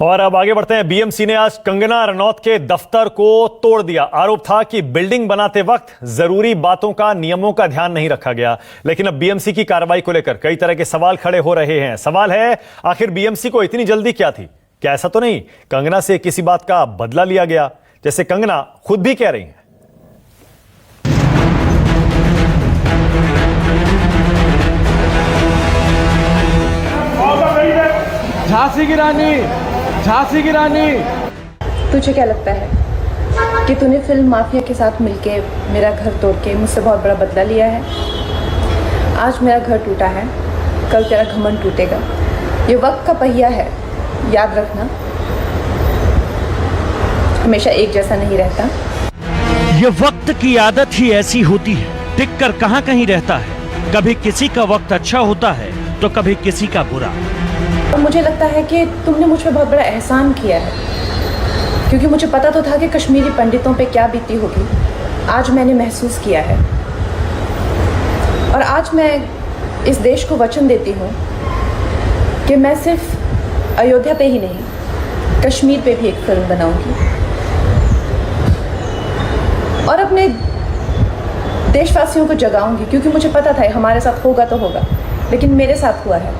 और अब आगे बढ़ते हैं। बीएमसी ने आज कंगना रनौत के दफ्तर को तोड़ दिया। आरोप था कि बिल्डिंग बनाते वक्त जरूरी बातों का, नियमों का ध्यान नहीं रखा गया। लेकिन अब बीएमसी की कार्रवाई को लेकर कई तरह के सवाल खड़े हो रहे हैं। सवाल है, आखिर बीएमसी को इतनी जल्दी क्या थी? क्या ऐसा तो नहीं कंगना से किसी बात का बदला लिया गया, जैसे कंगना खुद भी कह रही हैं? झांसी की रानी, झांसी की रानी। तुझे क्या लगता है कि तूने फिल्म माफिया के साथ मिलके मेरा घर तोड़ के मुझसे बहुत बड़ा बदला लिया है? आज मेरा घर टूटा है, कल तेरा घमंड टूटेगा। ये वक्त का पहिया है, याद रखना, हमेशा एक जैसा नहीं रहता। ये वक्त की आदत ही ऐसी होती है, टिक कर कहाँ कहीं रहता है। कभी किसी का वक्त अच्छा होता है तो कभी किसी का बुरा। और मुझे लगता है कि तुमने मुझ पर बहुत बड़ा एहसान किया है, क्योंकि मुझे पता तो था कि कश्मीरी पंडितों पे क्या बीती होगी। आज मैंने महसूस किया है, और आज मैं इस देश को वचन देती हूँ कि मैं सिर्फ अयोध्या पे ही नहीं, कश्मीर पे भी एक फिल्म बनाऊंगी और अपने देशवासियों को जगाऊंगी, क्योंकि मुझे पता था हमारे साथ होगा तो होगा, लेकिन मेरे साथ हुआ है।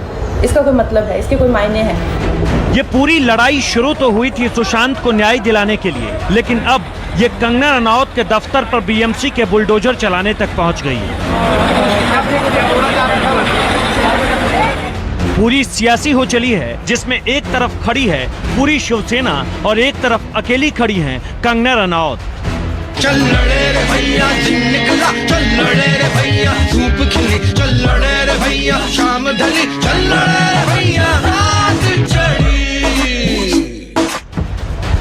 इसका कोई मतलब है, इसके कोई मायने हैं। ये पूरी लड़ाई शुरू तो हुई थी सुशांत को न्याय दिलाने के लिए, लेकिन अब ये कंगना रनौत के दफ्तर पर बीएमसी के बुलडोजर चलाने तक पहुंच गई है। पूरी सियासी हो चली है, जिसमें एक तरफ खड़ी है पूरी शिवसेना और एक तरफ अकेली खड़ी है कंगना रनौत। चल लड़े रे भैया, दिन निकला, चल लड़े रे भैया, धूप खिली, चल लड़े रे भैया, शाम ढली, चल लड़े रे भैया, रात चढ़ी।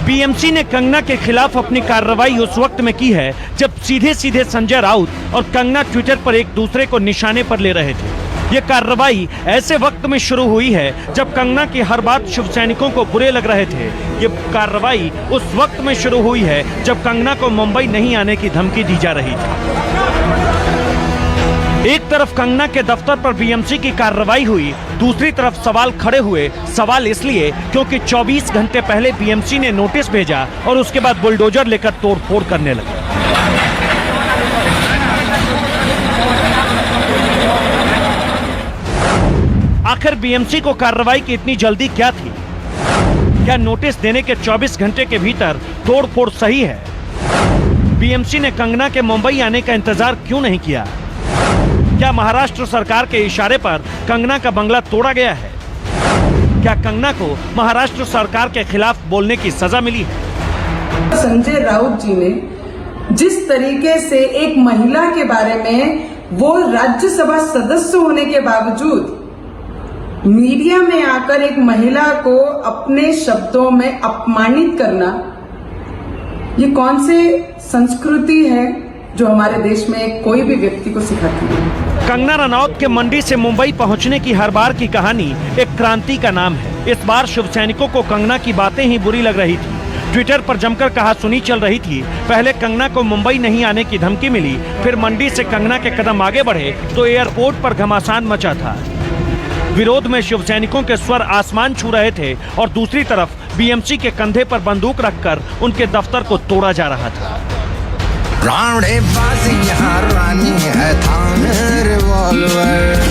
बीएमसी ने कंगना के खिलाफ अपनी कार्रवाई उस वक्त में की है जब सीधे सीधे संजय राउत और कंगना ट्विटर पर एक दूसरे को निशाने पर ले रहे थे। ये कार्रवाई ऐसे वक्त में शुरू हुई है जब कंगना की हर बात शिव सैनिकों को बुरे लग रहे थे। ये कार्रवाई उस वक्त में शुरू हुई है जब कंगना को मुंबई नहीं आने की धमकी दी जा रही थी। एक तरफ कंगना के दफ्तर पर बीएमसी की कार्रवाई हुई, दूसरी तरफ सवाल खड़े हुए। सवाल इसलिए क्योंकि 24 घंटे पहले बीएमसी ने नोटिस भेजा और उसके बाद बुलडोजर लेकर तोड़फोड़ करने लगे। आखिर बीएमसी को कार्रवाई की इतनी जल्दी क्या थी? क्या नोटिस देने के 24 घंटे के भीतर तोड़फोड़ सही है? बीएमसी ने कंगना के मुंबई आने का इंतजार क्यों नहीं किया? क्या महाराष्ट्र सरकार के इशारे पर कंगना का बंगला तोड़ा गया है? क्या कंगना को महाराष्ट्र सरकार के खिलाफ बोलने की सजा मिली है? संजय राउत जी ने जिस तरीके से एक महिला के बारे में, वो राज्यसभा सदस्य होने के बावजूद मीडिया में आकर एक महिला को अपने शब्दों में अपमानित करना, ये कौन से संस्कृति है जो हमारे देश में कोई भी व्यक्ति को सिखाती है? कंगना रनौत के मंडी से मुंबई पहुंचने की हर बार की कहानी एक क्रांति का नाम है। इस बार शिव सैनिकों को कंगना की बातें ही बुरी लग रही थी। ट्विटर पर जमकर कहासुनी चल रही थी। पहले कंगना को मुंबई नहीं आने की धमकी मिली, फिर मंडी से कंगना के कदम आगे बढ़े तो एयरपोर्ट पर घमासान मचा था। विरोध में शिव सैनिकों के स्वर आसमान छू रहे थे और दूसरी तरफ बीएमसी के कंधे पर बंदूक रखकर उनके दफ्तर को तोड़ा जा रहा था। रानी है थाने रिवॉल्वर।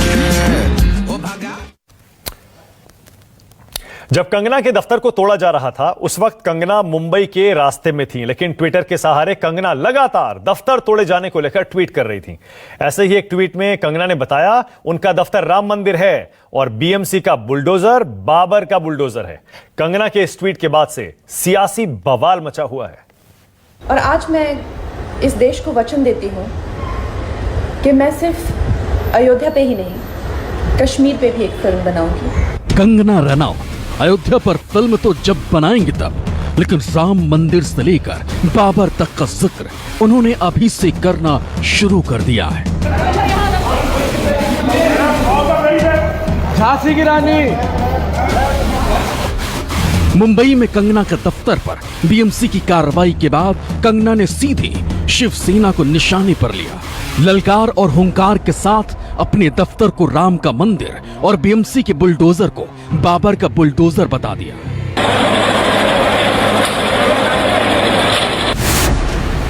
जब कंगना के दफ्तर को तोड़ा जा रहा था, उस वक्त कंगना मुंबई के रास्ते में थी, लेकिन ट्विटर के सहारे कंगना लगातार दफ्तर तोड़े जाने को लेकर ट्वीट कर रही थी। ऐसे ही एक ट्वीट में कंगना ने बताया उनका दफ्तर राम मंदिर है और बीएमसी का बुलडोजर बाबर का बुलडोजर है। कंगना के इस ट्वीट के बाद से सियासी बवाल मचा हुआ है। और आज मैं इस देश को वचन देती हूँ कि मैं सिर्फ अयोध्या पे ही नहीं, कश्मीर पे भी एक फिल्म बनाऊंगी। कंगना रनौत अयोध्या पर फिल्म तो जब बनाएंगे तब, लेकिन राम मंदिर से लेकर बाबर तक का जिक्र उन्होंने अभी से करना शुरू कर दिया है। झांसी की रानी। मुंबई में कंगना के दफ्तर पर बीएमसी की कार्रवाई के बाद कंगना ने सीधे शिवसेना को निशाने पर लिया। ललकार और हुंकार के साथ अपने दफ्तर को राम का मंदिर और बीएमसी के बुलडोजर को बाबर का बुलडोजर बता दिया।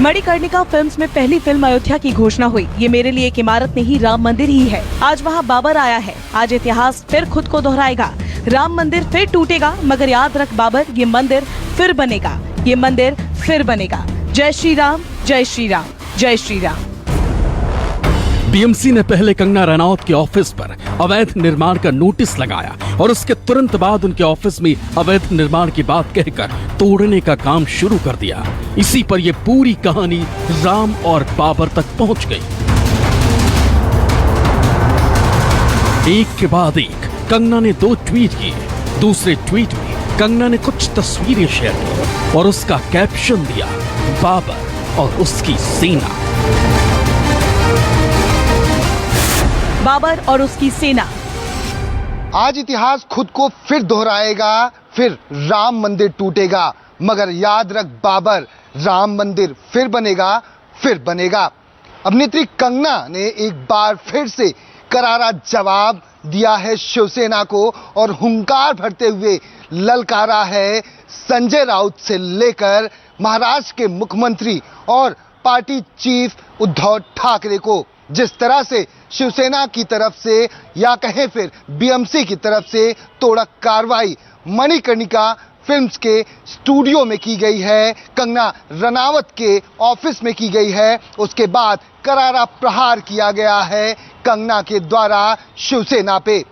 मणिकर्णिका फिल्म्स में पहली फिल्म अयोध्या की घोषणा हुई। ये मेरे लिए एक इमारत नहीं, राम मंदिर ही है। आज वहाँ बाबर आया है। आज इतिहास फिर खुद को दोहराएगा। राम मंदिर फिर टूटेगा, मगर याद रख बाबर, ये मंदिर फिर बनेगा। ये मंदिर फिर बनेगा। जय श्री राम, जय श्री राम, जय श्री राम। बीएमसी ने पहले कंगना रनौत के ऑफिस पर अवैध निर्माण का नोटिस लगाया और उसके तुरंत बाद उनके ऑफिस में अवैध निर्माण की बात कहकर तोड़ने का काम शुरू कर दिया। इसी पर यह पूरी कहानी राम और बाबर तक पहुंच गई। एक के बाद एक कंगना ने 2 ट्वीट किए। दूसरे ट्वीट में कंगना ने कुछ तस्वीरें शेयर की और उसका कैप्शन दिया, बाबर और उसकी सेना। बाबर और उसकी सेना। आज इतिहास खुद को फिर दोहराएगा, फिर राम मंदिर टूटेगा, मगर याद रख बाबर, राम मंदिर फिर बनेगा, फिर बनेगा। अभिनेत्री कंगना ने एक बार फिर से करारा जवाब दिया है शिवसेना को और हुंकार भरते हुए ललकारा है संजय राउत से लेकर महाराष्ट्र के मुख्यमंत्री और पार्टी चीफ उद्धव ठाकरे को। जिस तरह से शिवसेना की तरफ से या कहें फिर बीएमसी की तरफ से तोड़क कार्रवाई मणिकर्णिका फिल्म्स के स्टूडियो में की गई है, कंगना रनावत के ऑफिस में की गई है, उसके बाद करारा प्रहार किया गया है कंगना के द्वारा शिवसेना पे।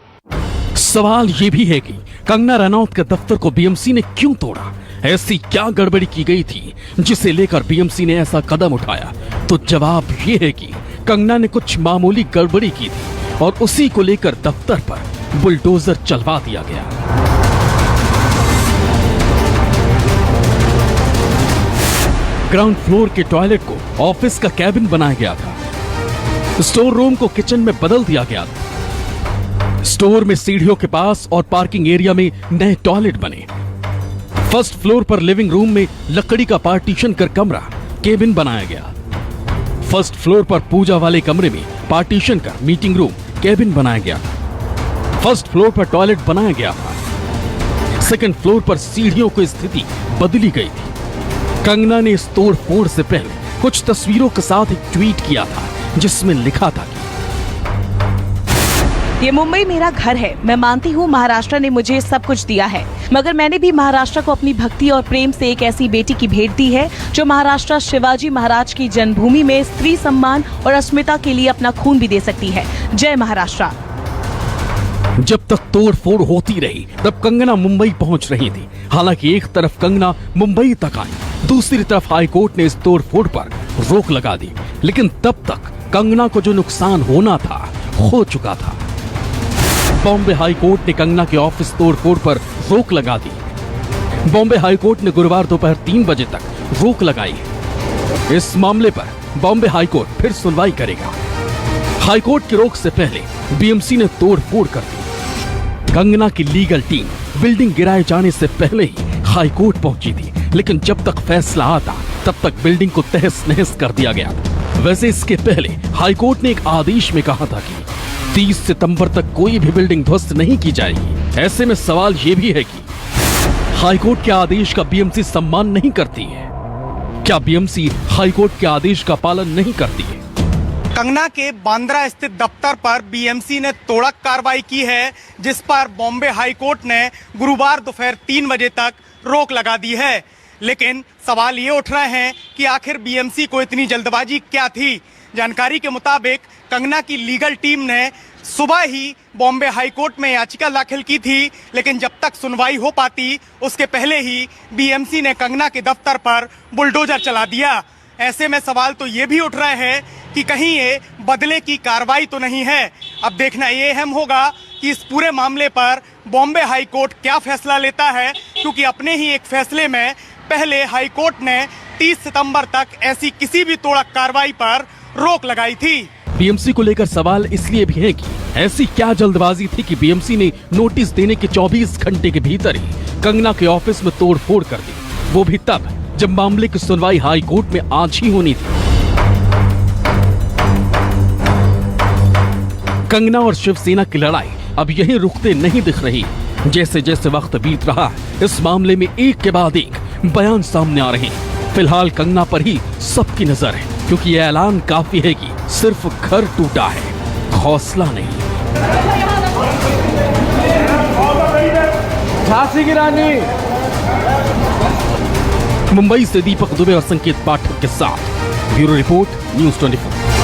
सवाल ये भी है कि कंगना रनौत के दफ्तर को बीएमसी ने क्यों तोड़ा? ऐसी क्या गड़बड़ी की गई थी जिसे लेकर बीएमसी ने ऐसा कदम उठाया? तो जवाब ये है कि कंगना ने कुछ मामूली गड़बड़ी की थी और उसी को लेकर दफ्तर पर बुलडोजर चलवा दिया गया। ग्राउंड फ्लोर के टॉयलेट को ऑफिस का कैबिन बनाया गया था। स्टोर रूम को किचन में बदल दिया गया था। स्टोर में सीढ़ियों के पास और पार्किंग एरिया में नए टॉयलेट बने। फर्स्ट फ्लोर पर लिविंग रूम में लकड़ी का पार्टीशन कर कमरा केबिन बनाया गया। फर्स्ट फ्लोर पर पूजा वाले कमरे में पार्टीशन कर मीटिंग रूम केबिन बनाया गया था। फर्स्ट फ्लोर पर टॉयलेट बनाया गया था। सेकंड फ्लोर पर सीढ़ियों की स्थिति बदली गई थी। कंगना ने इस तोड़ फोड़ से पहले कुछ तस्वीरों के साथ एक ट्वीट किया था जिसमें लिखा था कि ये मुंबई मेरा घर है। मैं मानती हूँ महाराष्ट्र ने मुझे सब कुछ दिया है, मगर मैंने भी महाराष्ट्र को अपनी भक्ति और प्रेम से एक ऐसी बेटी की भेंट दी है जो महाराष्ट्र शिवाजी महाराज की जन्मभूमि में स्त्री सम्मान और अस्मिता के लिए अपना खून भी दे सकती है। जय महाराष्ट्र। जब तक तोड़ फोड़ होती रही तब कंगना मुंबई पहुंच रही थी। हालांकि एक तरफ कंगना मुंबई तक आई, दूसरी तरफ हाईकोर्ट ने इस तोड़ फोड़ पर रोक लगा दी। लेकिन तब तक कंगना को जो नुकसान होना था हो चुका था। बॉम्बे हाईकोर्ट ने कंगना के ऑफिस तोड़फोड़ पर रोक लगा दी। बॉम्बे हाईकोर्ट ने गुरुवार दोपहर 3 बजे तक रोक लगाई। इस मामले पर बॉम्बे हाईकोर्ट फिर सुनवाई करेगा। हाईकोर्ट की रोक से पहले बीएमसी ने तोड़फोड़ कर दी। कंगना की लीगल टीम बिल्डिंग गिराए जाने से पहले ही हाईकोर्ट पहुंची थी, लेकिन जब तक फैसला आता तब तक बिल्डिंग को तहस नहस कर दिया गया। वैसे इसके पहले हाईकोर्ट ने एक आदेश में कहा था कि 30 सितंबर तक कोई भी बिल्डिंग ध्वस्त नहीं की जाएगी। ऐसे में सवाल ये भी है कि हाईकोर्ट के आदेश का बीएमसी सम्मान नहीं करती है। क्या बीएमसी हाईकोर्ट के आदेश का पालन नहीं करती है? कंगना के बांद्रा स्थित दफ्तर पर बीएमसी ने तोड़क कार्रवाई की है, जिस पर बॉम्बे हाईकोर्ट ने गुरुवार दोपहर 3 बजे तक रोक लगा दी है। लेकिन सवाल ये उठ रहे हैं कि आखिर बीएमसी को इतनी जल्दबाजी क्या थी? जानकारी के मुताबिक कंगना की लीगल टीम ने सुबह ही बॉम्बे हाईकोर्ट में याचिका दाखिल की थी, लेकिन जब तक सुनवाई हो पाती उसके पहले ही बीएमसी ने कंगना के दफ्तर पर बुलडोजर चला दिया। ऐसे में सवाल तो ये भी उठ रहे हैं कि कहीं ये बदले की कार्रवाई तो नहीं है। अब देखना ये अहम होगा कि इस पूरे मामले पर बॉम्बे हाईकोर्ट क्या फैसला लेता है, क्योंकि अपने ही एक फैसले में पहले हाईकोर्ट ने 30 सितंबर तक ऐसी किसी भी तोड़क कार्रवाई पर रोक लगाई थी। बीएमसी को लेकर सवाल इसलिए भी है कि ऐसी क्या जल्दबाजी थी कि बीएमसी ने नोटिस देने के 24 घंटे के भीतर ही कंगना के ऑफिस में तोड़फोड़ कर दी, वो भी तब जब मामले की सुनवाई हाई कोर्ट में आज ही होनी थी। कंगना और शिवसेना की लड़ाई अब यहीं रुकते नहीं दिख रही। जैसे जैसे वक्त बीत रहा है इस मामले में एक के बाद एक बयान सामने आ रहे हैं। फिलहाल कंगना पर ही सबकी नजर है, क्योंकि यह ऐलान काफी है कि सिर्फ घर टूटा है, हौसला नहीं। झांसी की रानी। मुंबई से दीपक दुबे और संकेत पाठक के साथ ब्यूरो रिपोर्ट, न्यूज़ 24।